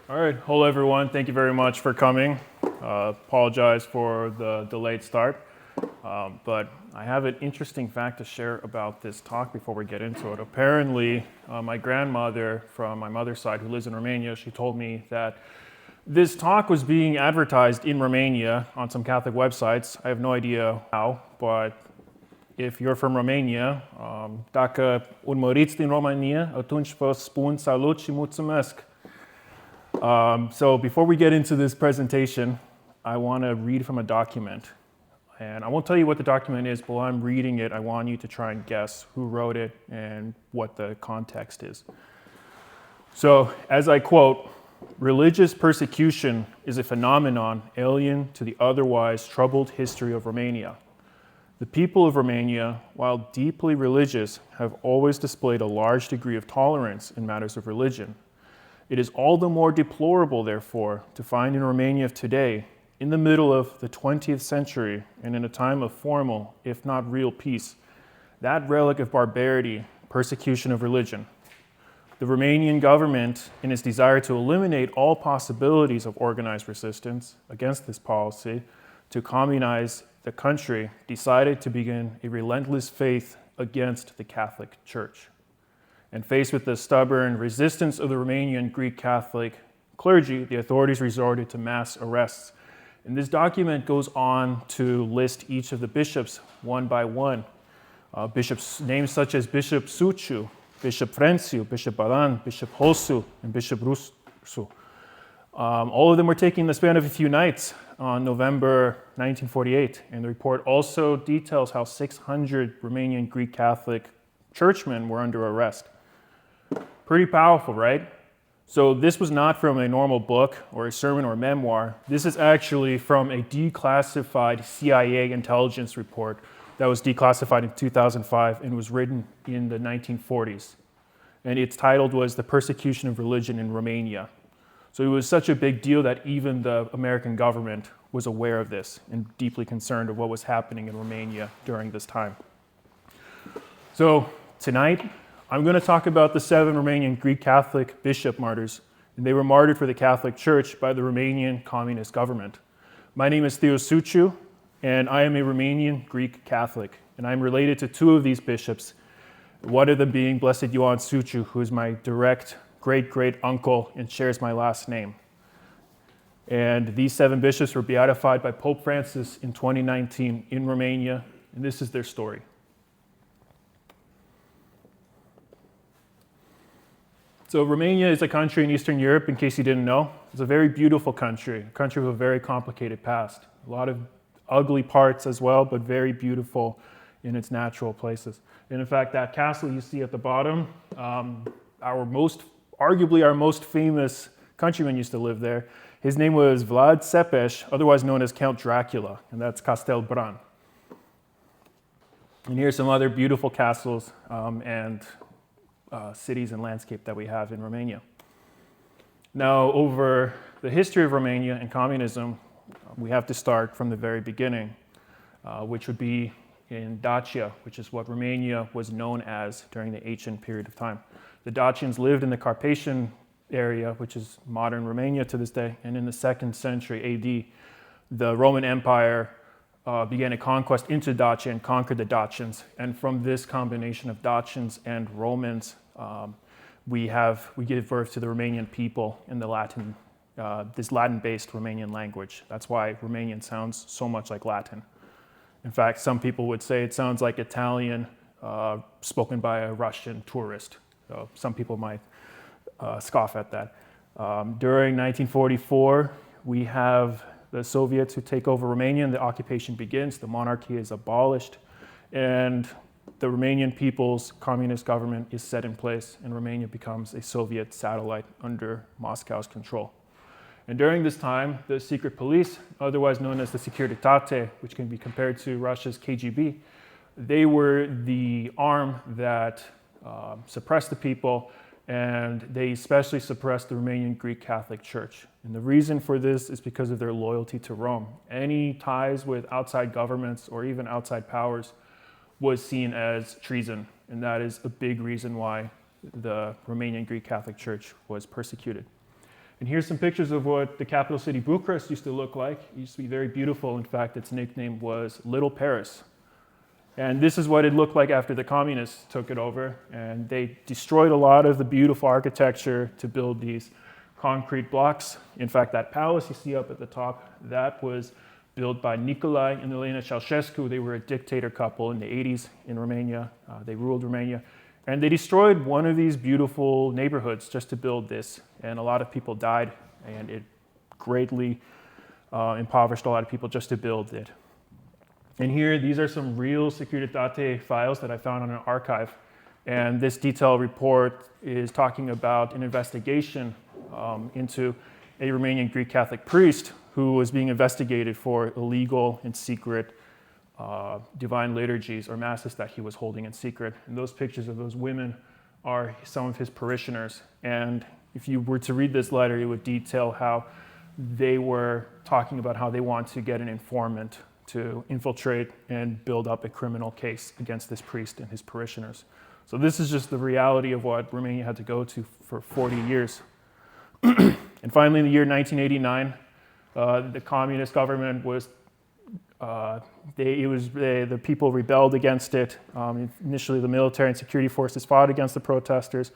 All right, hello everyone. Thank you very much for coming. Apologize for the delayed start, but I have an interesting fact to share about this talk before we get into it. Apparently, my grandmother from my mother's side, who lives in Romania, she told me that this talk was being advertised in Romania on some Catholic websites. I have no idea how, but if you're from Romania, dacă urmăriți din Romania, atunci vă spun salut și mulțumesc. So before we get into this presentation, I want to read from a document. And I won't tell you what the document is, but while I'm reading it, I want you to try and guess who wrote it and what the context is. So, as I quote, "Religious persecution is a phenomenon alien to the otherwise troubled history of Romania. The people of Romania, while deeply religious, have always displayed a large degree of tolerance in matters of religion. It is all the more deplorable, therefore, to find in Romania of today, in the middle of the 20th century and in a time of formal, if not real peace, that relic of barbarity, persecution of religion. The Romanian government, in its desire to eliminate all possibilities of organized resistance against this policy, to communize the country, decided to begin a relentless faith against the Catholic Church. And faced with the stubborn resistance of the Romanian Greek Catholic clergy, the authorities resorted to mass arrests. And this document goes on to list each of the bishops one by one. Bishops names such as Bishop Suciu, Bishop Frentiu, Bishop Balan, Bishop Hossu, and Bishop Rusu. All of them were taken in the span of a few nights on November 1948. And the report also details how 600 Romanian Greek Catholic churchmen were under arrest. Pretty powerful, right? So this was not from a normal book or a sermon or memoir. This is actually from a declassified CIA intelligence report that was declassified in 2005 and was written in the 1940s. And its title was The Persecution of Religion in Romania. So it was such a big deal that even the American government was aware of this and deeply concerned of what was happening in Romania during this time. So tonight, I'm going to talk about the 7 Romanian Greek Catholic bishop martyrs, and they were martyred for the Catholic Church by the Romanian communist government. My name is Ioan Suciu, and I am a Romanian Greek Catholic, and I'm related to 2 of these bishops, one of them being Blessed Ioan Suciu, who is my direct great-great-uncle and shares my last name. And these 7 bishops were beatified by Pope Francis in 2019 in Romania, and this is their story. So Romania is a country in Eastern Europe, in case you didn't know. It's a very beautiful country, a country with a very complicated past. A lot of ugly parts as well, but very beautiful in its natural places. And in fact, that castle you see at the bottom, arguably our most famous countryman used to live there. His name was Vlad Țepeș, otherwise known as Count Dracula, and that's Castel Bran. And here's some other beautiful castles and cities and landscape that we have in Romania. Now, over the history of Romania and communism, we have to start from the very beginning, which would be in Dacia, which is what Romania was known as during the ancient period of time. The Dacians lived in the Carpathian area, which is modern Romania to this day, and in the 2nd century AD, the Roman Empire began a conquest into Dacia and conquered the Dacians. And from this combination of Dacians and Romans, we give birth to the Romanian people in this Latin-based Romanian language. That's why Romanian sounds so much like Latin. In fact, some people would say it sounds like Italian spoken by a Russian tourist. So some people might scoff at that. During 1944, we have the Soviets who take over Romania, and the occupation begins. The monarchy is abolished, and the Romanian people's communist government is set in place, and Romania becomes a Soviet satellite under Moscow's control. And during this time, the secret police, otherwise known as the Securitate, which can be compared to Russia's KGB, they were the arm that suppressed the people, and they especially suppressed the Romanian Greek Catholic Church. And the reason for this is because of their loyalty to Rome. Any ties with outside governments or even outside powers was seen as treason, and that is a big reason why the Romanian Greek Catholic Church was persecuted. And here's some pictures of what the capital city Bucharest used to look like. It used to be very beautiful. In fact, its nickname was Little Paris. And this is what it looked like after the communists took it over. And they destroyed a lot of the beautiful architecture to build these concrete blocks. In fact, that palace you see up at the top, that was built by Nicolae and Elena Ceausescu. They were a dictator couple in the 80s in Romania. They ruled Romania. And they destroyed one of these beautiful neighborhoods just to build this. And a lot of people died, and it greatly impoverished a lot of people just to build it. And here, these are some real Securitate files that I found on an archive. And this detailed report is talking about an investigation into a Romanian Greek Catholic priest who was being investigated for illegal and secret divine liturgies or masses that he was holding in secret. And those pictures of those women are some of his parishioners. And if you were to read this letter, it would detail how they were talking about how they want to get an informant to infiltrate and build up a criminal case against this priest and his parishioners. So this is just the reality of what Romania had to go to for 40 years. And finally, in the year 1989, the communist government was, the people rebelled against it. Initially, the military and security forces fought against the protesters,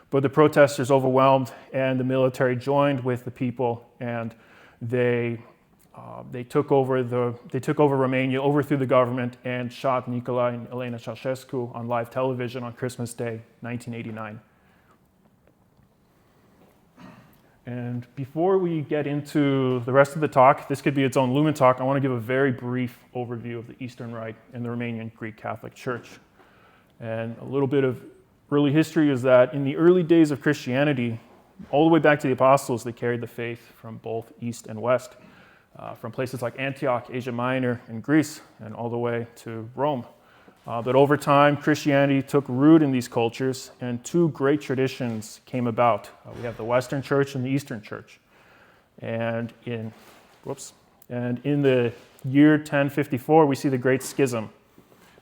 but the protesters overwhelmed, and the military joined with the people, and they took over Romania, overthrew the government, and shot Nicolae and Elena Ceausescu on live television on Christmas Day, 1989. And before we get into the rest of the talk, this could be its own Lumen talk, I want to give a very brief overview of the Eastern Rite and the Romanian Greek Catholic Church. And a little bit of early history is that in the early days of Christianity, all the way back to the apostles, they carried the faith from both East and West. From places like Antioch, Asia Minor, and Greece, and all the way to Rome. But over time, Christianity took root in these cultures, and two great traditions came about. We have the Western Church and the Eastern Church. And in the year 1054, we see the Great Schism,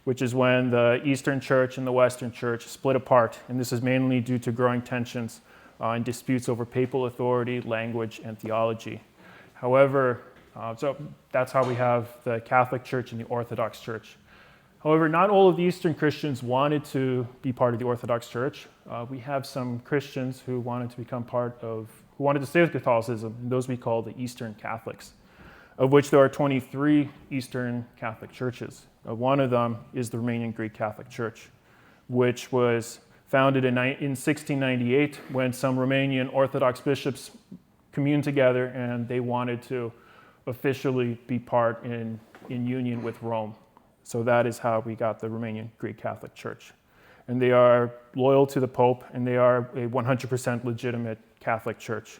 which is when the Eastern Church and the Western Church split apart. And this is mainly due to growing tensions and disputes over papal authority, language, and theology. However, so that's how we have the Catholic Church and the Orthodox Church. However, not all of the Eastern Christians wanted to be part of the Orthodox Church. We have some Christians who wanted to stay with Catholicism, and those we call the Eastern Catholics, of which there are 23 Eastern Catholic churches. One of them is the Romanian Greek Catholic Church, which was founded in 1698 when some Romanian Orthodox bishops communed together and they wanted to officially be part in union with Rome. So that is how we got the Romanian Greek Catholic Church. And they are loyal to the Pope, and they are a 100% legitimate Catholic Church.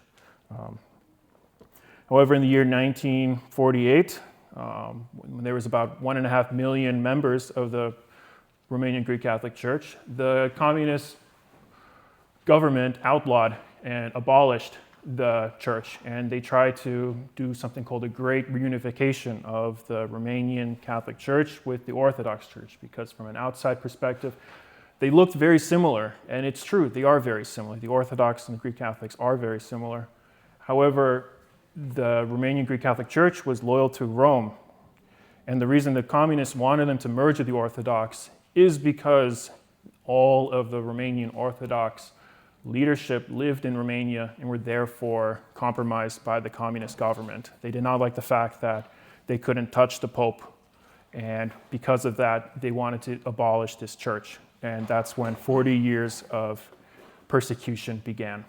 However, in the year 1948, when there was about 1.5 million members of the Romanian Greek Catholic Church, the communist government outlawed and abolished the church, and they tried to do something called a great reunification of the Romanian Catholic Church with the Orthodox Church, because from an outside perspective, they looked very similar, and it's true, they are very similar. The Orthodox and the Greek Catholics are very similar. However, the Romanian Greek Catholic Church was loyal to Rome, and the reason the communists wanted them to merge with the Orthodox is because all of the Romanian Orthodox leadership lived in Romania and were therefore compromised by the communist government. They did not like the fact that they couldn't touch the Pope, and because of that, they wanted to abolish this church. And that's when 40 years of persecution began.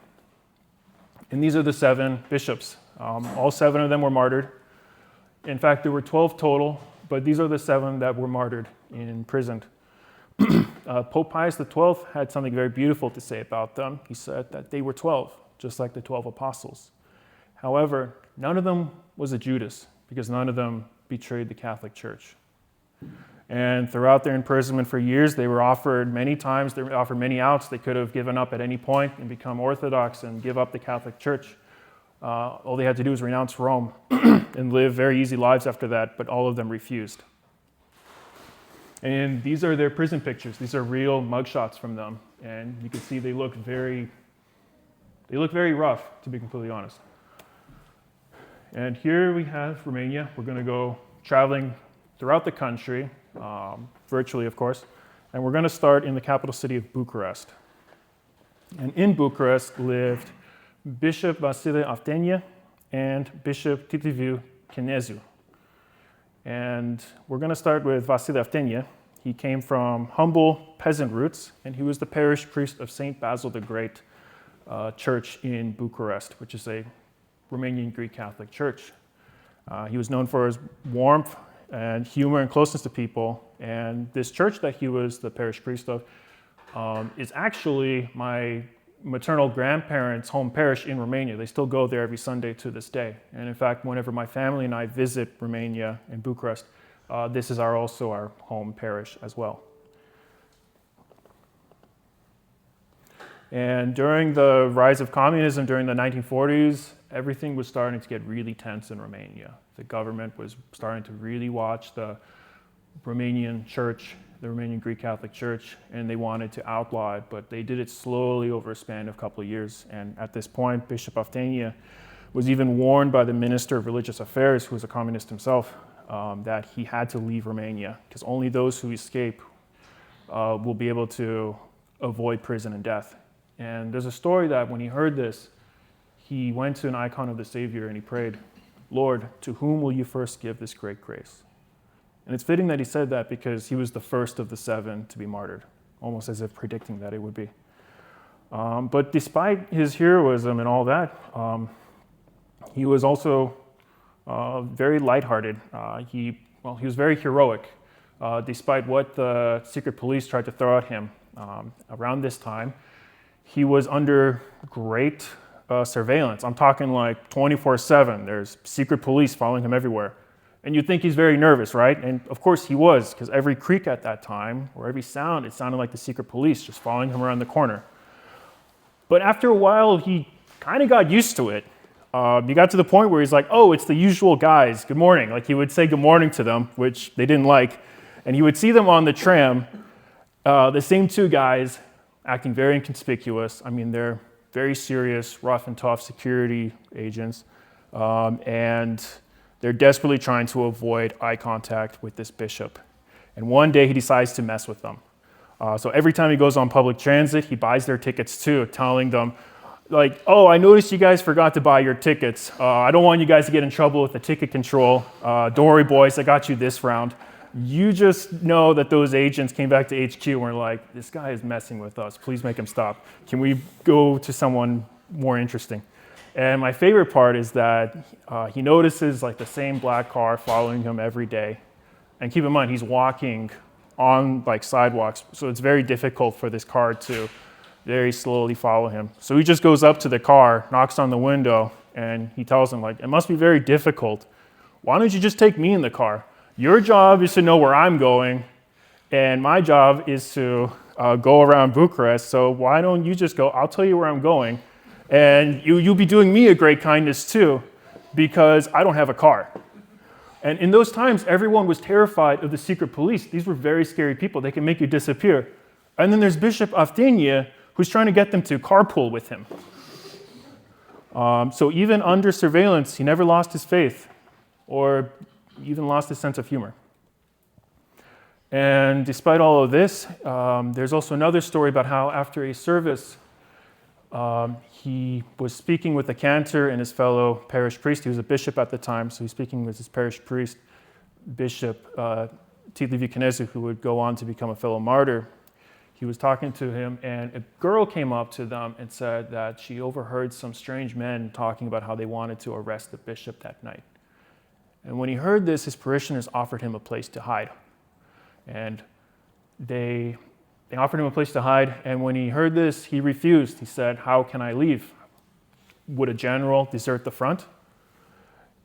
And these are the 7 bishops. All 7 of them were martyred. In fact, there were 12 total, but these are the 7 that were martyred and imprisoned. Pope Pius XII had something very beautiful to say about them. He said that they were 12, just like the 12 apostles. However, none of them was a Judas, because none of them betrayed the Catholic Church. And throughout their imprisonment for years, they were offered many times, they were offered many outs. They could have given up at any point and become Orthodox and give up the Catholic Church. All they had to do was renounce Rome and live very easy lives after that, but all of them refused. And these are their prison pictures. These are real mugshots from them. And you can see they look very They look very rough, to be completely honest. And here we have Romania. We're going to go traveling throughout the country, virtually, of course. And we're going to start in the capital city of Bucharest. And in Bucharest lived Bishop Vasile Aftenie and Bishop Liviu Chinezu. And we're going to start with Vasile Aftenie. He came from humble peasant roots, and he was the parish priest of St. Basil the Great church in Bucharest, which is a Romanian Greek Catholic church. He was known for his warmth and humor and closeness to people. And this church that he was the parish priest of is actually my maternal grandparents' home parish in Romania. They still go there every Sunday to this day. And in fact, whenever my family and I visit Romania and Bucharest, this is also our home parish as well. And during the rise of communism during the 1940s, everything was starting to get really tense in Romania. The government was starting to really watch the Romanian church, the Romanian Greek Catholic Church, and they wanted to outlaw it, but they did it slowly over a span of a couple of years. And at this point, Bishop Aftenie was even warned by the Minister of Religious Affairs, who was a communist himself, that he had to leave Romania, because only those who escape will be able to avoid prison and death. And there's a story that when he heard this, he went to an icon of the Savior and he prayed, "Lord, to whom will you first give this great grace?" And it's fitting that he said that because he was the first of the 7 to be martyred, almost as if predicting that it would be. But despite his heroism and all that, he was also very lighthearted. He was very heroic, despite what the secret police tried to throw at him. Around this time, he was under great surveillance. I'm talking like 24/7. There's secret police following him everywhere. And you'd think he's very nervous, right? And of course he was, because every creak at that time, or every sound, it sounded like the secret police just following him around the corner. But after a while, he kind of got used to it. He got to the point where he's like, "Oh, it's the usual guys, good morning." Like he would say good morning to them, which they didn't like. And he would see them on the tram, the same 2 guys, acting very inconspicuous. I mean, they're very serious, rough and tough security agents. And they're desperately trying to avoid eye contact with this bishop. And one day he decides to mess with them. So every time he goes on public transit, he buys their tickets too, telling them, like, "Oh, I noticed you guys forgot to buy your tickets. I don't want you guys to get in trouble with the ticket control. Don't worry, boys, I got you this round." You just know that those agents came back to HQ and were like, "This guy is messing with us. Please make him stop. Can we go to someone more interesting?" And my favorite part is that he notices like the same black car following him every day. And keep in mind, he's walking on like sidewalks, so it's very difficult for this car to very slowly follow him. So he just goes up to the car, knocks on the window, and he tells him, like, "It must be very difficult. Why don't you just take me in the car? Your job is to know where I'm going, and my job is to go around Bucharest, so why don't you just go? I'll tell you where I'm going, and you'll be doing me a great kindness too, because I don't have a car." And in those times, everyone was terrified of the secret police. These were very scary people. They can make you disappear. And then there's Bishop Aftenie, who's trying to get them to carpool with him. So even under surveillance, he never lost his faith or even lost his sense of humor. And despite all of this, there's also another story about how after a service, he was speaking with a cantor and his fellow parish priest. He was a bishop at the time, so he's speaking with his parish priest, Bishop Tito Chinezu, who would go on to become a fellow martyr. He was talking to him, and a girl came up to them and said that she overheard some strange men talking about how they wanted to arrest the bishop that night. And when he heard this, his parishioners offered him a place to hide. And they offered him a place to hide, and when he heard this, he refused. He said, "How can I leave? Would a general desert the front?"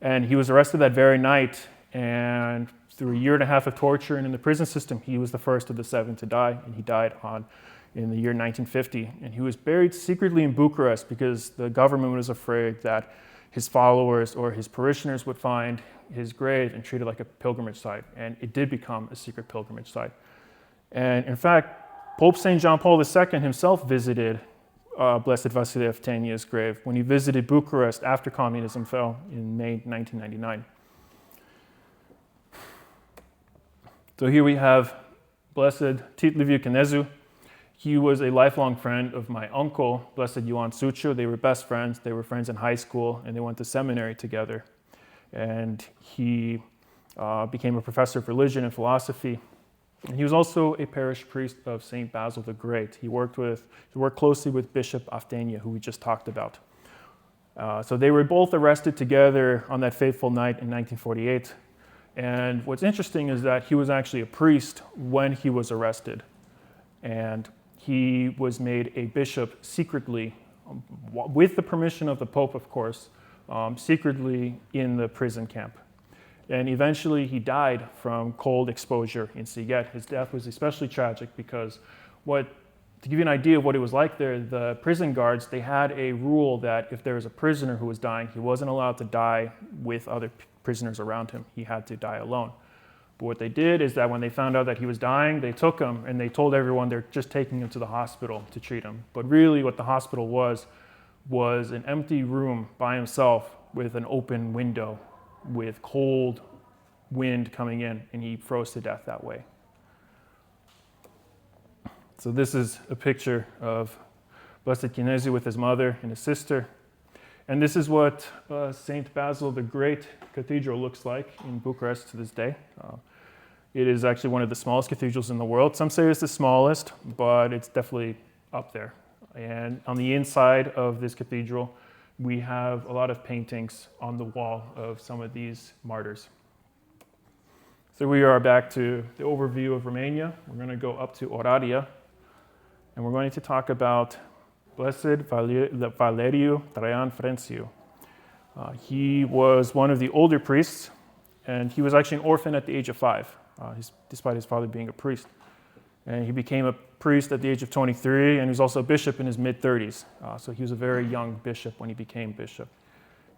And he was arrested that very night, and through a year and a half of torture and in the prison system, he was the first of the 7 to die, and he died in the year 1950. And he was buried secretly in Bucharest because the government was afraid that his followers or his parishioners would find his grave and treat it like a pilgrimage site. And it did become a secret pilgrimage site. And in fact, Pope St. John Paul II himself visited Blessed Vasile Aftenie's grave when he visited Bucharest after communism fell in May 1999. So here we have Blessed Liviu Chinezu. He was a lifelong friend of my uncle, Blessed Ioan Suciu. They were best friends. They were friends in high school, and they went to seminary together. And he became a professor of religion and philosophy. And he was also a parish priest of St. Basil the Great. He worked closely with Bishop Aftenie, who we just talked about. So they were both arrested together on that fateful night in 1948. And what's interesting is that he was actually a priest when he was arrested. And he was made a bishop secretly, with the permission of the Pope, of course, secretly in the prison camp. And eventually he died from cold exposure in Sighet. His death was especially tragic because to give you an idea of what it was like there, the prison guards, they had a rule that if there was a prisoner who was dying, he wasn't allowed to die with other prisoners around him. He had to die alone. But what they did is that when they found out that he was dying, they took him and they told everyone they're just taking him to the hospital to treat him. But really what the hospital was an empty room by himself with an open window with cold wind coming in, and he froze to death that way. So this is a picture of Blessed Chinezu with his mother and his sister. And this is what St. Basil the Great Cathedral looks like in Bucharest to this day. It is actually one of the smallest cathedrals in the world. Some say it's the smallest, but it's definitely up there. And on the inside of this cathedral, we have a lot of paintings on the wall of some of these martyrs. So we are back to the overview of Romania. We're going to go up to Oradea, and we're going to talk about Blessed Valeriu Traian Frentiu. He was one of the older priests, and he was actually an orphan at the age of 5, despite his father being a priest. And he became a priest at the age of 23, and he was also a bishop in his mid-30s. So he was a very young bishop when he became bishop.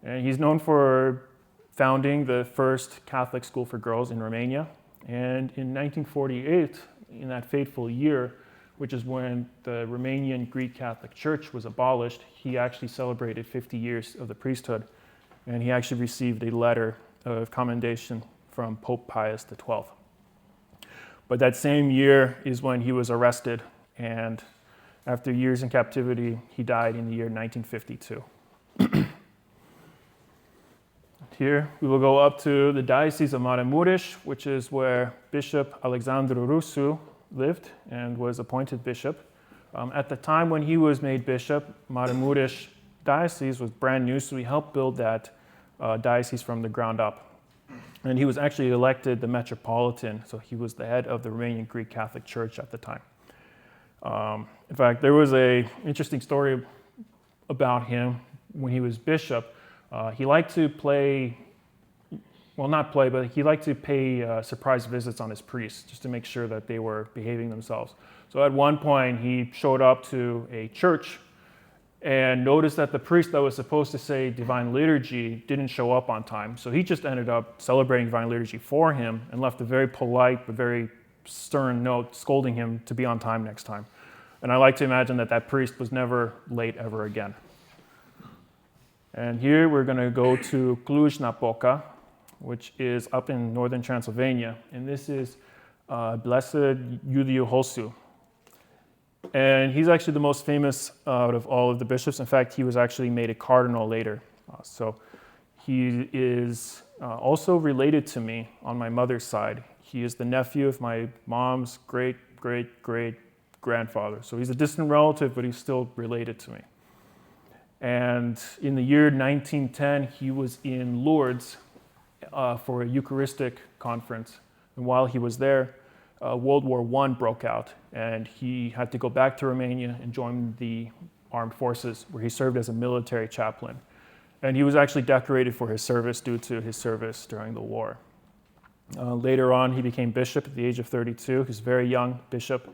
And he's known for founding the first Catholic school for girls in Romania. And in 1948, in that fateful year, which is when the Romanian Greek Catholic Church was abolished, he actually celebrated 50 years of the priesthood. And he actually received a letter of commendation from Pope Pius XII. But that same year is when he was arrested, and after years in captivity, he died in the year 1952. Here we will go up to the Diocese of Martyred, which is where Bishop Alexandru Rusu lived and was appointed bishop. At the time when he was made bishop, Martyred Diocese was brand new, so he helped build that diocese from the ground up. And he was actually elected the metropolitan, so he was the head of the Romanian Greek Catholic Church at the time. In fact, there was an interesting story about him when he was bishop. He liked to he liked to pay surprise visits on his priests just to make sure that they were behaving themselves. So at one point, he showed up to a church and noticed that the priest that was supposed to say Divine Liturgy didn't show up on time. So he just ended up celebrating Divine Liturgy for him and left a very polite but very stern note scolding him to be on time next time. And I like to imagine that priest was never late ever again. And here we're going to go to Cluj-Napoca, which is up in northern Transylvania. And this is Blessed Iuliu Hossu. And he's actually the most famous out of all of the bishops. In fact, he was actually made a cardinal later. So he is also related to me on my mother's side. He is the nephew of my mom's great-great-great-grandfather. So he's a distant relative, but he's still related to me. And in the year 1910, he was in Lourdes for a Eucharistic conference. And while he was there, World War I broke out, and he had to go back to Romania and join the armed forces, where he served as a military chaplain. And he was actually decorated for his service due to his service during the war. Later on, he became bishop at the age of 32. He was a very young bishop.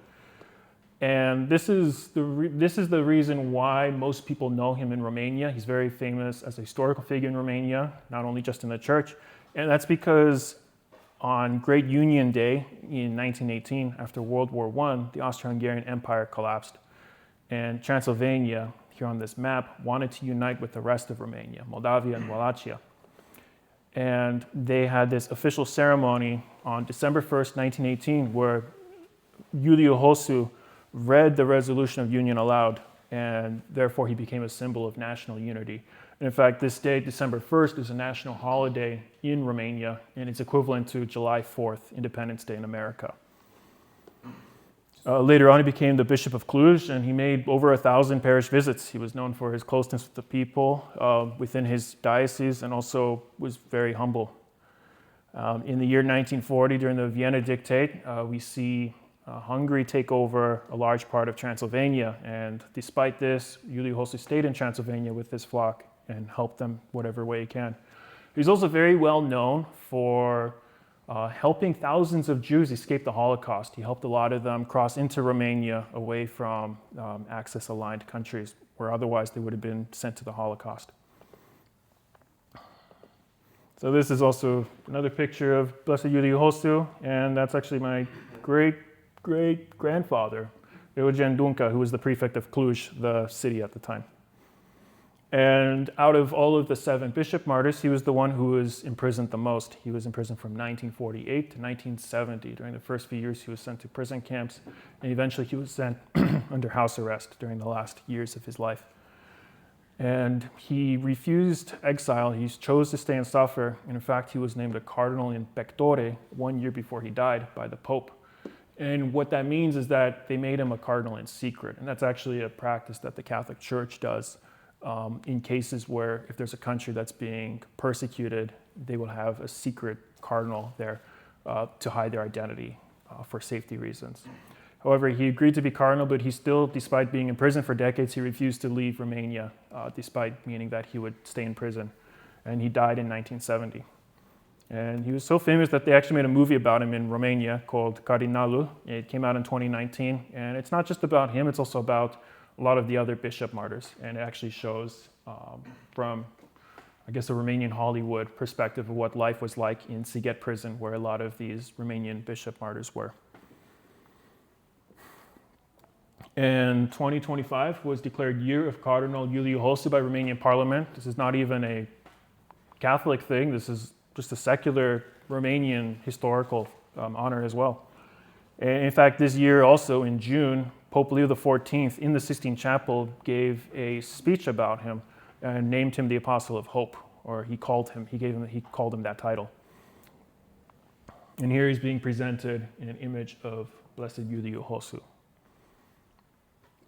And this is the reason why most people know him in Romania. He's very famous as a historical figure in Romania, not only just in the church. And that's because on Great Union Day in 1918, after World War I, the Austro-Hungarian Empire collapsed. and Transylvania, here on this map, wanted to unite with the rest of Romania, Moldavia and Wallachia. And they had this official ceremony on December 1st, 1918, where Iuliu Hossu read the resolution of union aloud, and therefore he became a symbol of national unity. And in fact, this day, December 1st, is a national holiday in Romania, and it's equivalent to July 4th, Independence Day in America. Later on, he became the Bishop of Cluj, and he made over 1,000 parish visits. He was known for his closeness with the people within his diocese, and also was very humble. In the year 1940, during the Vienna Dictate, we see Hungary take over a large part of Transylvania, and despite this, Iuliu Hossu stayed in Transylvania with his flock and helped them whatever way he can. He's also very well known for helping thousands of Jews escape the Holocaust. He helped a lot of them cross into Romania away from Axis-aligned countries, where otherwise they would have been sent to the Holocaust. So this is also another picture of Blessed Iuliu Hossu, and that's actually my great-great-grandfather, Eugen Dunca, who was the prefect of Cluj, the city at the time. And out of all of the 7 bishop martyrs, he was the one who was imprisoned the most. He was imprisoned from 1948 to 1970. During the first few years, he was sent to prison camps, and eventually he was sent under house arrest during the last years of his life. And he refused exile. He chose to stay and suffer. And in fact, he was named a cardinal in pectore 1 year before he died by the Pope. And what that means is that they made him a cardinal in secret. And that's actually a practice that the Catholic Church does. In cases where if there's a country that's being persecuted, they will have a secret cardinal there to hide their identity for safety reasons. However, he agreed to be cardinal, but he still, despite being in prison for decades, he refused to leave Romania, despite meaning that he would stay in prison. And he died in 1970. And he was so famous that they actually made a movie about him in Romania called Cardinalul. It came out in 2019, and it's not just about him, it's also about a lot of the other bishop martyrs, and it actually shows from, I guess, a Romanian Hollywood perspective of what life was like in Sighet prison, where a lot of these Romanian bishop martyrs were. And 2025 was declared Year of Cardinal Iuliu Hossu by Romanian Parliament. This is not even a Catholic thing. This is just a secular Romanian historical honor as well. And in fact, this year also in June, Pope Leo XIV in the Sistine Chapel gave a speech about him and named him the Apostle of Hope, or he called him that title. And here he's being presented in an image of Blessed Iuliu Hossu.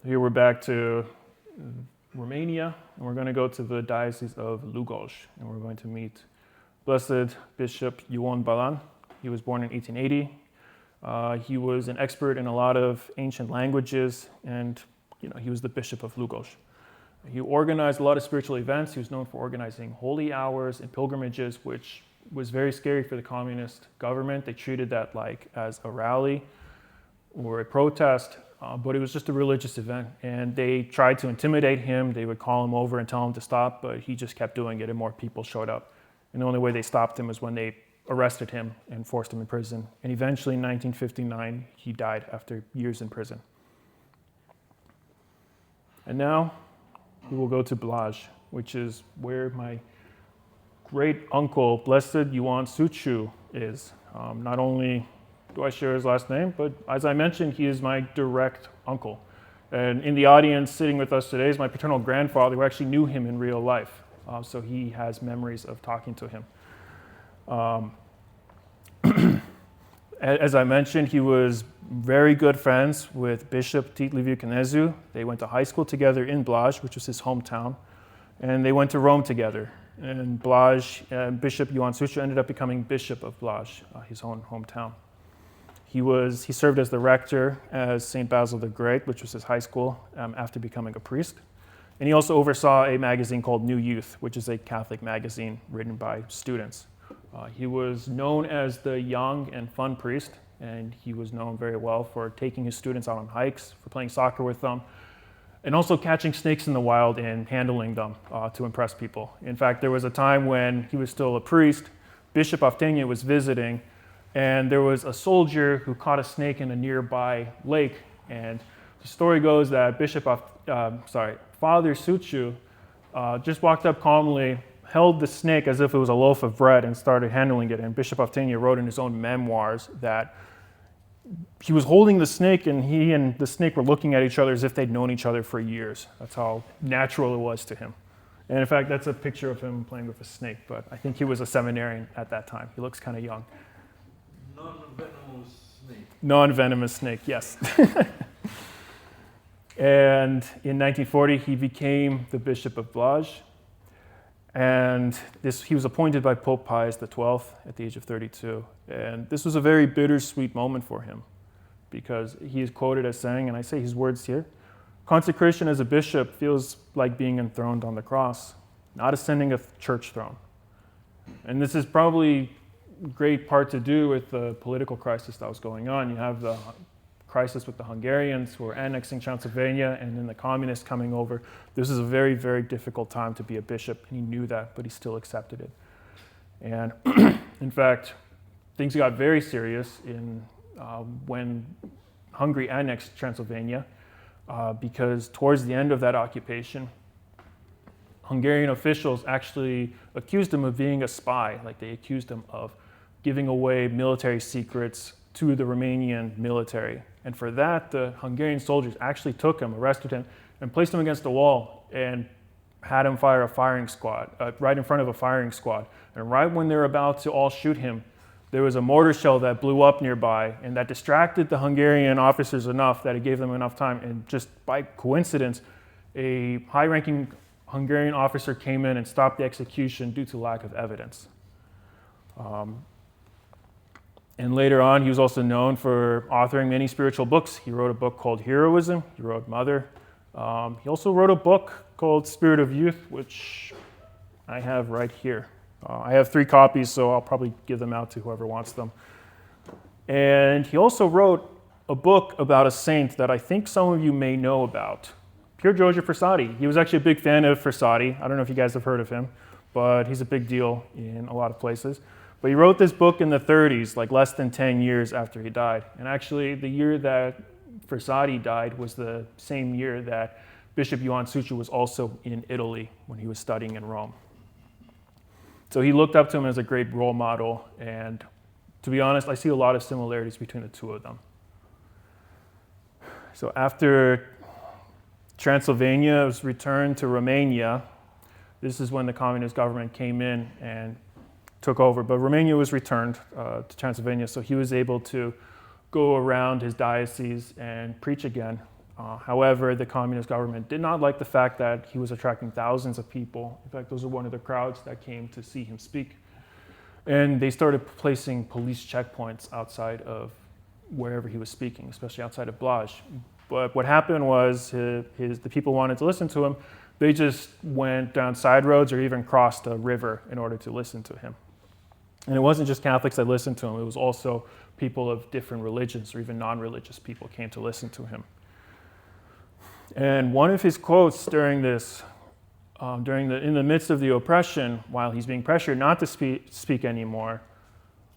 Here we're back to Romania, and we're going to go to the Diocese of Lugoj, and we're going to meet Blessed Bishop Ioan Balan. He was born in 1880. He was an expert in a lot of ancient languages, and he was the Bishop of Lugoj. He organized a lot of spiritual events. He was known for organizing holy hours and pilgrimages, which was very scary for the communist government. They treated that like as a rally or a protest, but it was just a religious event. And they tried to intimidate him. They would call him over and tell him to stop, but he just kept doing it, and more people showed up. And the only way they stopped him was when they arrested him and forced him in prison. And eventually in 1959, he died after years in prison. And now we will go to Blaj, which is where my great uncle, Blessed Ioan Suciu, is. Not only do I share his last name, but as I mentioned, he is my direct uncle. And in the audience sitting with us today is my paternal grandfather, who actually knew him in real life. So he has memories of talking to him. As I mentioned, he was very good friends with Bishop Liviu Chinezu. They went to high school together in Blaj, which was his hometown, and they went to Rome together. And Blaj, Bishop Ioan Suciu ended up becoming Bishop of Blaj, his own hometown. He served as the rector as St. Basil the Great, which was his high school, after becoming a priest. And he also oversaw a magazine called New Youth, which is a Catholic magazine written by students. He was known as the young and fun priest, and he was known very well for taking his students out on hikes, for playing soccer with them, and also catching snakes in the wild and handling them to impress people. In fact, there was a time when he was still a priest, Bishop Aftenie was visiting, and there was a soldier who caught a snake in a nearby lake, and the story goes that Father Suciu just walked up calmly, held the snake as if it was a loaf of bread and started handling it. And Bishop Aftenie wrote in his own memoirs that he was holding the snake and he and the snake were looking at each other as if they'd known each other for years. That's how natural it was to him. And in fact, that's a picture of him playing with a snake, but I think he was a seminarian at that time. He looks kind of young. Non-venomous snake. Non-venomous snake, yes. And in 1940, he became the Bishop of Blaj. And he was appointed by Pope Pius XII at the age of 32. And this was a very bittersweet moment for him because he is quoted as saying, and I say his words here, "Consecration as a bishop feels like being enthroned on the cross, not ascending a church throne." And this is probably a great part to do with the political crisis that was going on. You have the crisis with the Hungarians who were annexing Transylvania and then the communists coming over. This is a very, very difficult time to be a bishop, and he knew that, but he still accepted it. And in fact, things got very serious when Hungary annexed Transylvania, because towards the end of that occupation, Hungarian officials actually accused him of being a spy. Like they accused him of giving away military secrets to the Romanian military. And for that, the Hungarian soldiers actually took him, arrested him, and placed him against a wall and had him fire a firing squad, right in front of a firing squad. And right when they were about to all shoot him, there was a mortar shell that blew up nearby, and that distracted the Hungarian officers enough that it gave them enough time. And just by coincidence, a high-ranking Hungarian officer came in and stopped the execution due to lack of evidence. And later on, he was also known for authoring many spiritual books. He wrote a book called Heroism. He wrote Mother. He also wrote a book called Spirit of Youth, which I have right here. I have 3 copies, so I'll probably give them out to whoever wants them. And he also wrote a book about a saint that I think some of you may know about, Pier Giorgio Frassati. He was actually a big fan of Frassati. I don't know if you guys have heard of him, but he's a big deal in a lot of places. But he wrote this book in the 30s, like less than 10 years after he died. And actually, the year that Frassati died was the same year that Bishop Ioan Suciu was also in Italy when he was studying in Rome. So he looked up to him as a great role model. And to be honest, I see a lot of similarities between the two of them. So after Transylvania was returned to Romania, this is when the communist government came in and took over, but Romania was returned to Transylvania, so he was able to go around his diocese and preach again. However, the communist government did not like the fact that he was attracting thousands of people. In fact, those were one of the crowds that came to see him speak. And they started placing police checkpoints outside of wherever he was speaking, especially outside of Blaj. But what happened was the people wanted to listen to him. They just went down side roads or even crossed a river in order to listen to him. And it wasn't just Catholics that listened to him, it was also people of different religions or even non-religious people came to listen to him. And one of his quotes during this, in the midst of the oppression, while he's being pressured not to speak anymore,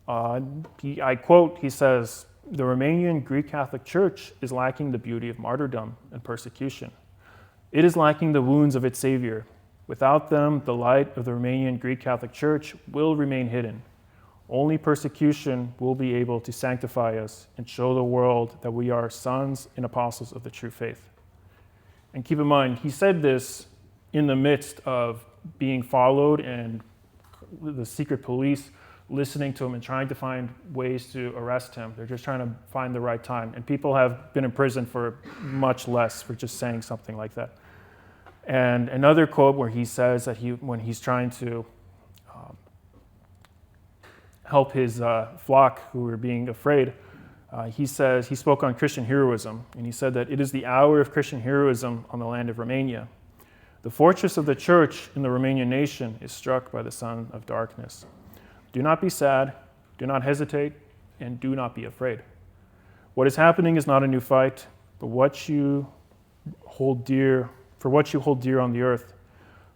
I quote, he says, "The Romanian Greek Catholic Church is lacking the beauty of martyrdom and persecution. It is lacking the wounds of its Savior. Without them, the light of the Romanian Greek Catholic Church will remain hidden. Only persecution will be able to sanctify us and show the world that we are sons and apostles of the true faith." And keep in mind, he said this in the midst of being followed and the secret police listening to him and trying to find ways to arrest him. They're just trying to find the right time. And people have been in prison for much less for just saying something like that. And another quote where he says that when he's trying to help his flock who were being afraid, he says, he spoke on Christian heroism, and he said that it is the hour of Christian heroism on the land of Romania. The fortress of the church in the Romanian nation is struck by the sun of darkness. Do not be sad, do not hesitate, and do not be afraid. What is happening is not a new fight, but what you hold dear on the earth,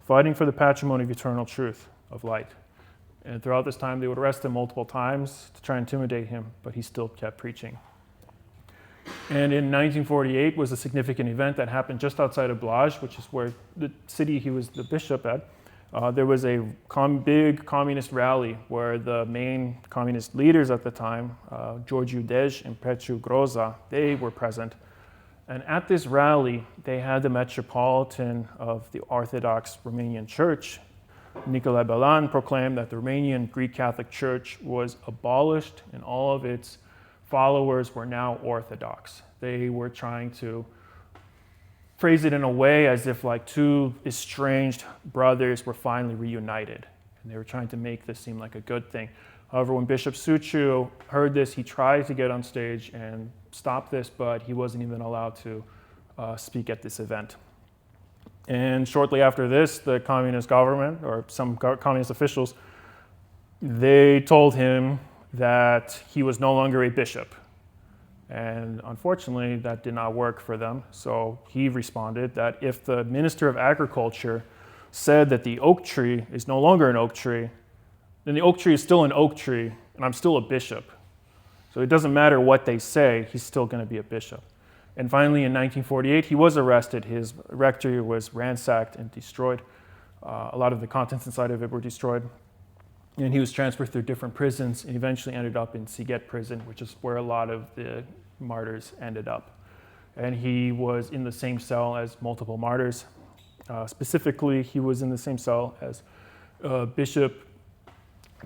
fighting for the patrimony of eternal truth, of light. And throughout this time, they would arrest him multiple times to try and intimidate him, but he still kept preaching. And in 1948 was a significant event that happened just outside of Blaj, which is where the city he was the bishop at. There was a big communist rally where the main communist leaders at the time, Georgiu Dej and Petru Groza, they were present. And at this rally, they had the Metropolitan of the Orthodox Romanian Church, Nicolae Balan, proclaimed that the Romanian Greek Catholic Church was abolished and all of its followers were now Orthodox. They were trying to phrase it in a way as if like two estranged brothers were finally reunited. And they were trying to make this seem like a good thing. However, when Bishop Suciu heard this, he tried to get on stage and stop this, but he wasn't even allowed to speak at this event. And shortly after this, the communist government, or some communist officials, they told him that he was no longer a bishop. And unfortunately, that did not work for them. So he responded that if the Minister of Agriculture said that the oak tree is no longer an oak tree, then the oak tree is still an oak tree, and I'm still a bishop. So it doesn't matter what they say, he's still going to be a bishop. And finally, in 1948, he was arrested. His rectory was ransacked and destroyed. A lot of the contents inside of it were destroyed. And he was transferred through different prisons and eventually ended up in Sighet prison, which is where a lot of the martyrs ended up. And he was in the same cell as multiple martyrs. Specifically, he was in the same cell as Bishop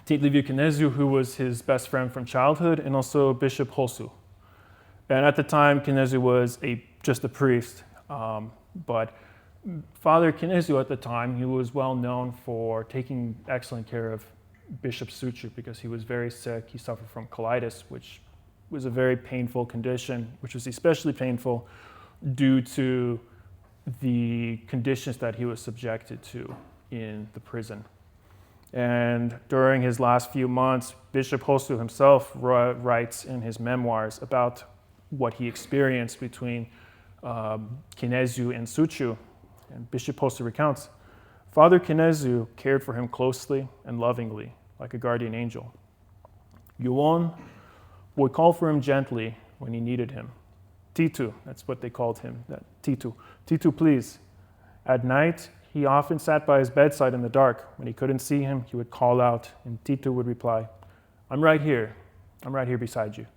Liviu Chinezu, who was his best friend from childhood, and also Bishop Hossu. And at the time, Chinezu was just a priest, but Father Chinezu at the time, he was well known for taking excellent care of Bishop Suciu because he was very sick. He suffered from colitis, which was a very painful condition, which was especially painful due to the conditions that he was subjected to in the prison. And during his last few months, Bishop Hossu himself writes in his memoirs about what he experienced between Chinezu and Suciu. And Bishop Hossu recounts, Father Chinezu cared for him closely and lovingly, like a guardian angel. Ioan would call for him gently when he needed him. Tito, that's what they called him, Tito. Tito, please. At night, he often sat by his bedside in the dark. When he couldn't see him, he would call out, and Tito would reply, I'm right here beside you.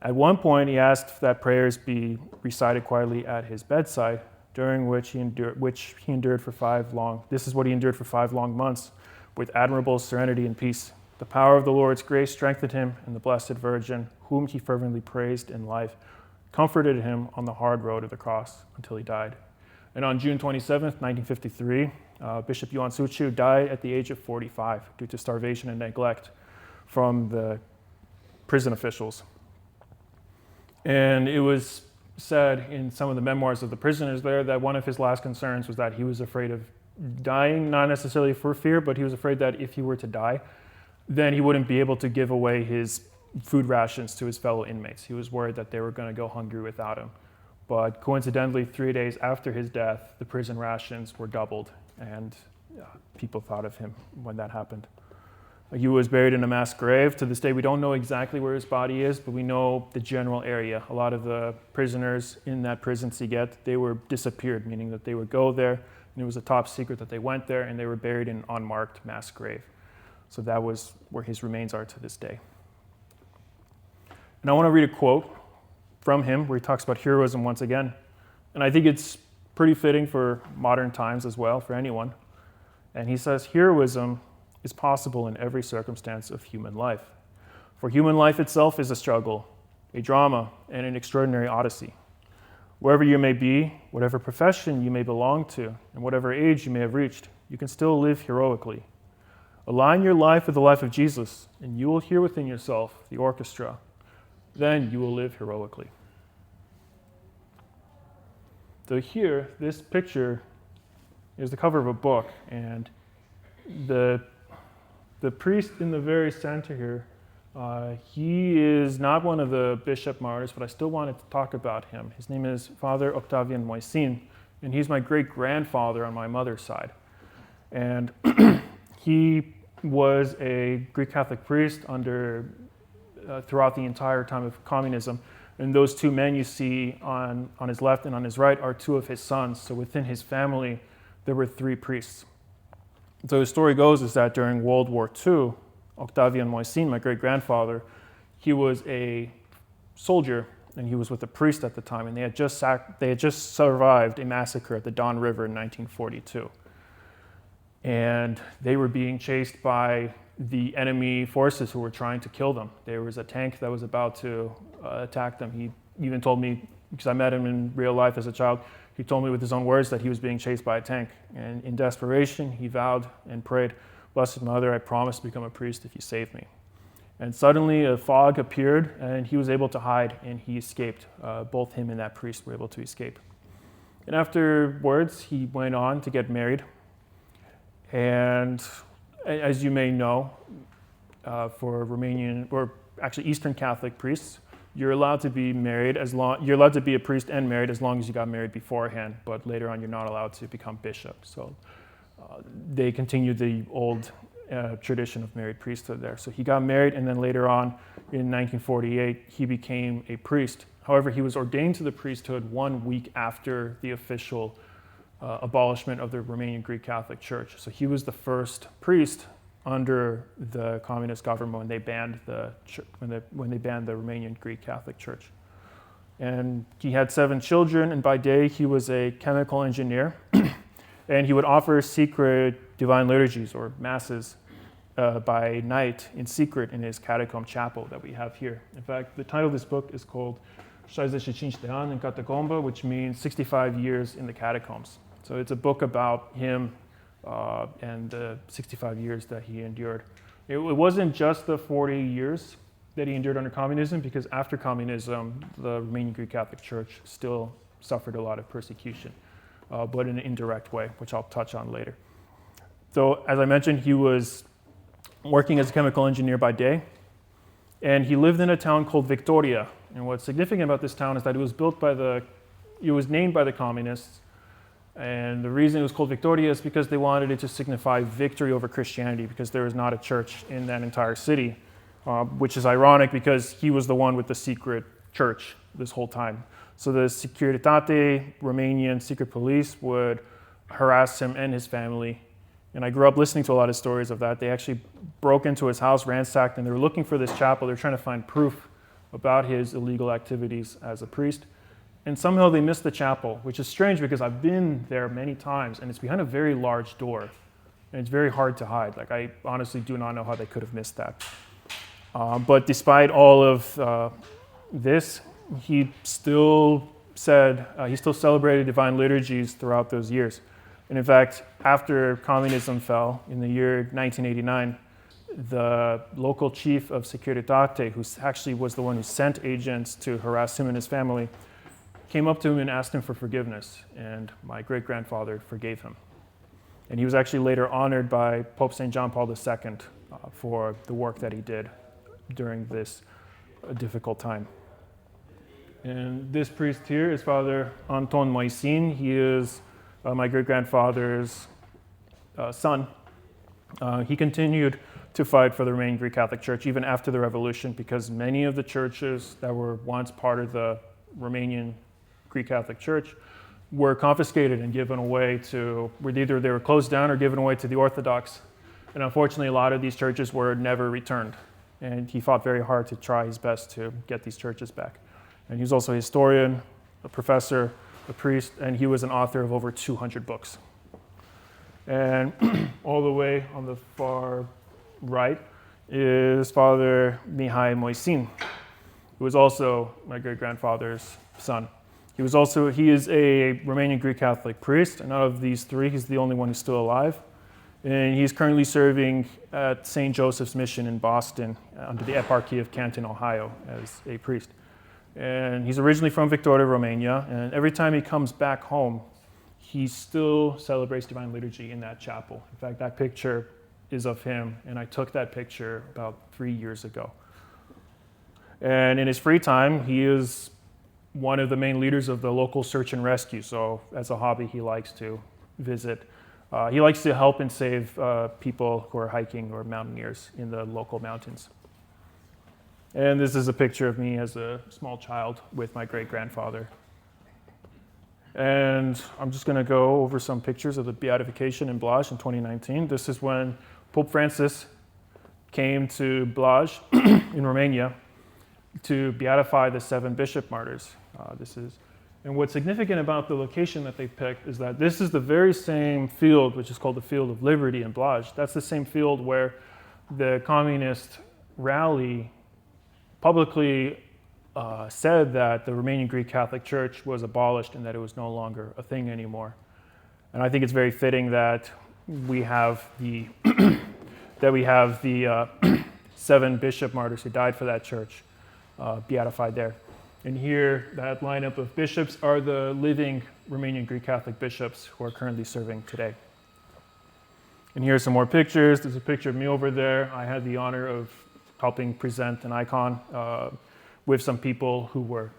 At one point, he asked that prayers be recited quietly at his bedside, during which he endured for 5 long months with admirable serenity and peace. The power of the Lord's grace strengthened him, and the Blessed Virgin, whom he fervently praised in life, comforted him on the hard road of the cross until he died. And on June 27th, 1953, Bishop Ioan Suciu died at the age of 45 due to starvation and neglect from the prison officials. And it was said in some of the memoirs of the prisoners there that one of his last concerns was that he was afraid of dying, not necessarily for fear, but he was afraid that if he were to die, then he wouldn't be able to give away his food rations to his fellow inmates. He was worried that they were going to go hungry without him. But coincidentally, 3 days after his death, the prison rations were doubled, and people thought of him when that happened. He was buried in a mass grave. To this day, we don't know exactly where his body is, but we know the general area. A lot of the prisoners in that prison, Sighet, they were disappeared, meaning that they would go there, and it was a top secret that they went there, and they were buried in an unmarked mass grave. So that was where his remains are to this day. And I want to read a quote from him where he talks about heroism once again. And I think it's pretty fitting for modern times as well, for anyone. And he says, heroism is possible in every circumstance of human life. For human life itself is a struggle, a drama, and an extraordinary odyssey. Wherever you may be, whatever profession you may belong to, and whatever age you may have reached, you can still live heroically. Align your life with the life of Jesus, and you will hear within yourself the orchestra. Then you will live heroically. So here, this picture is the cover of a book, and the priest in the very center here, he is not one of the bishop martyrs, but I still wanted to talk about him. His name is Father Octavian Moisin, and he's my great-grandfather on my mother's side. And he was a Greek Catholic priest throughout the entire time of communism. And those two men you see on his left and on his right are two of his sons. So within his family, there were three priests. So the story goes is that during World War II, Octavian Moisin, my great-grandfather, he was a soldier, and he was with a priest at the time, and they had just survived a massacre at the Don River in 1942. And they were being chased by the enemy forces who were trying to kill them. There was a tank that was about to attack them. He even told me, because I met him in real life as a child, he told me with his own words that he was being chased by a tank. And in desperation, he vowed and prayed, "Blessed Mother, I promise to become a priest if you save me." And suddenly a fog appeared, and he was able to hide, and he escaped. Both him and that priest were able to escape. And afterwards, he went on to get married. And as you may know, for Romanian, or actually Eastern Catholic priests, you're allowed to be married you're allowed to be a priest and married as long as you got married beforehand, but later on you're not allowed to become bishop. So they continued the old tradition of married priesthood there. So he got married, and then later on in 1948, he became a priest. However, he was ordained to the priesthood 1 week after the official abolishment of the Romanian Greek Catholic Church. So he was the first priest under the communist government when they banned the Romanian Greek Catholic Church. And he had 7 children, and by day he was a chemical engineer, and he would offer secret divine liturgies or masses by night in secret in his catacomb chapel that we have here. In fact, the title of this book is called 65 de ani în catacomba, which means 65 years in the catacombs. So it's a book about him and the 65 years that he endured. It wasn't just the 40 years that he endured under communism, because after communism, the Romanian Greek Catholic Church still suffered a lot of persecution, but in an indirect way, which I'll touch on later. So as I mentioned, he was working as a chemical engineer by day, and he lived in a town called Victoria. And what's significant about this town is that it was named by the communists. And the reason it was called Victoria is because they wanted it to signify victory over Christianity, because there was not a church in that entire city, which is ironic because he was the one with the secret church this whole time. So the Securitate, Romanian secret police, would harass him and his family. And I grew up listening to a lot of stories of that. They actually broke into his house, ransacked, and they were looking for this chapel. They were trying to find proof about his illegal activities as a priest. And somehow they missed the chapel, which is strange because I've been there many times, and it's behind a very large door, and it's very hard to hide. Like, I honestly do not know how they could have missed that. But despite all of this, he still celebrated divine liturgies throughout those years. And in fact, after communism fell in the year 1989, the local chief of Securitate, who actually was the one who sent agents to harass him and his family, came up to him and asked him for forgiveness, and my great-grandfather forgave him. And he was actually later honored by Pope St. John Paul II for the work that he did during this difficult time. And this priest here is Father Anton Moisin. He is my great-grandfather's son. He continued to fight for the Romanian Greek Catholic Church even after the revolution, because many of the churches that were once part of the Romanian Greek Catholic Church were confiscated and given away to, either they were closed down or given away to the Orthodox. And unfortunately, a lot of these churches were never returned. And he fought very hard to try his best to get these churches back. And he was also a historian, a professor, a priest, and he was an author of over 200 books. And all the way on the far right is Father Mihai Moisin, who was also my great-grandfather's son. He is a Romanian Greek Catholic priest, and out of these 3, he's the only one who's still alive. And he's currently serving at St. Joseph's Mission in Boston under the Eparchy of Canton, Ohio, as a priest. And he's originally from Victoria, Romania, and every time he comes back home, he still celebrates Divine Liturgy in that chapel. In fact, that picture is of him, and I took that picture about 3 years ago. And in his free time, he is one of the main leaders of the local search and rescue. So as a hobby, he likes to visit. He likes to help and save people who are hiking or mountaineers in the local mountains. And this is a picture of me as a small child with my great-grandfather. And I'm just going to go over some pictures of the beatification in Blaj in 2019. This is when Pope Francis came to Blaj in Romania to beatify the 7 bishop martyrs. And what's significant about the location that they picked is that this is the very same field, which is called the Field of Liberty in Blaj. That's the same field where the communist rally publicly said that the Romanian Greek Catholic Church was abolished and that it was no longer a thing anymore. And I think it's very fitting that we have the 7 bishop martyrs who died for that church beatified there. And here, that lineup of bishops are the living Romanian Greek Catholic bishops who are currently serving today. And here are some more pictures. There's a picture of me over there. I had the honor of helping present an icon with some people who were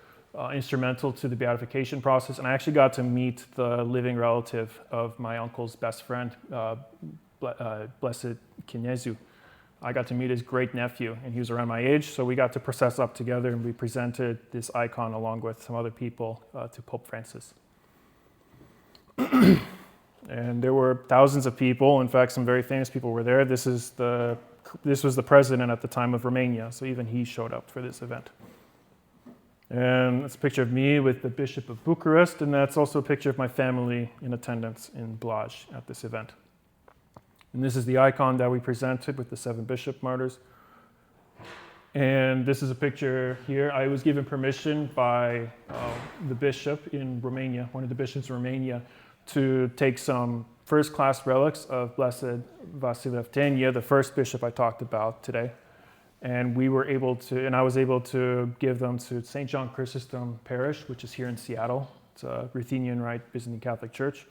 instrumental to the beatification process. And I actually got to meet the living relative of my uncle's best friend, Blessed Chinezu. I got to meet his great-nephew, and he was around my age, so we got to process up together, and we presented this icon along with some other people to Pope Francis. And there were thousands of people. In fact, some very famous people were there. This was the president at the time of Romania, so even he showed up for this event. And that's a picture of me with the Bishop of Bucharest, and that's also a picture of my family in attendance in Blaj at this event. And this is the icon that we presented with the 7 bishop martyrs. And this is a picture here. I was given permission by the bishop in Romania, one of the bishops in Romania, to take some first-class relics of Blessed Vasile Aftenie, the first bishop I talked about today. And I was able to give them to St. John Chrysostom Parish, which is here in Seattle. It's a Ruthenian Rite Byzantine Catholic Church.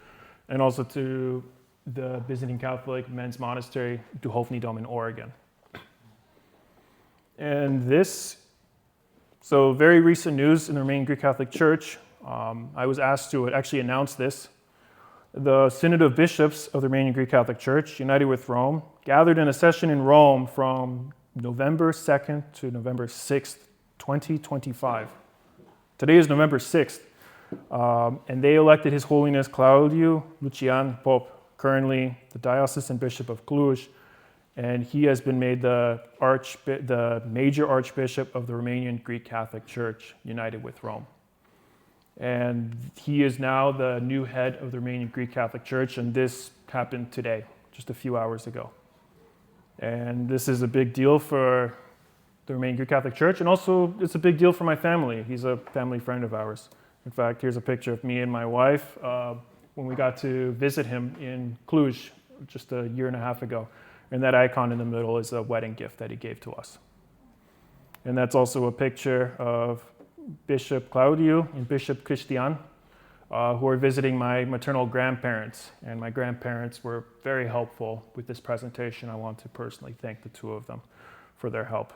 And also to the Byzantine Catholic Men's Monastery, Duhovny Dom in Oregon. And so very recent news in the Romanian Greek Catholic Church. I was asked to actually announce this. The Synod of Bishops of the Romanian Greek Catholic Church, united with Rome, gathered in a session in Rome from November 2nd to November 6th, 2025. Today is November 6th. And they elected His Holiness Claudiu Lucian Pope, currently the Diocesan Bishop of Cluj, and he has been made the major Archbishop of the Romanian Greek Catholic Church, united with Rome. And he is now the new head of the Romanian Greek Catholic Church, and this happened today, just a few hours ago. And this is a big deal for the Romanian Greek Catholic Church, and also it's a big deal for my family. He's a family friend of ours. In fact, here's a picture of me and my wife when we got to visit him in Cluj just a year and a half ago. And that icon in the middle is a wedding gift that he gave to us. And that's also a picture of Bishop Claudiu and Bishop Cristian, who are visiting my maternal grandparents. And my grandparents were very helpful with this presentation. I want to personally thank the 2 of them for their help.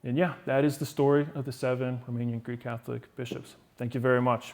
And yeah, that is the story of the 7 Romanian Greek Catholic bishops. Thank you very much.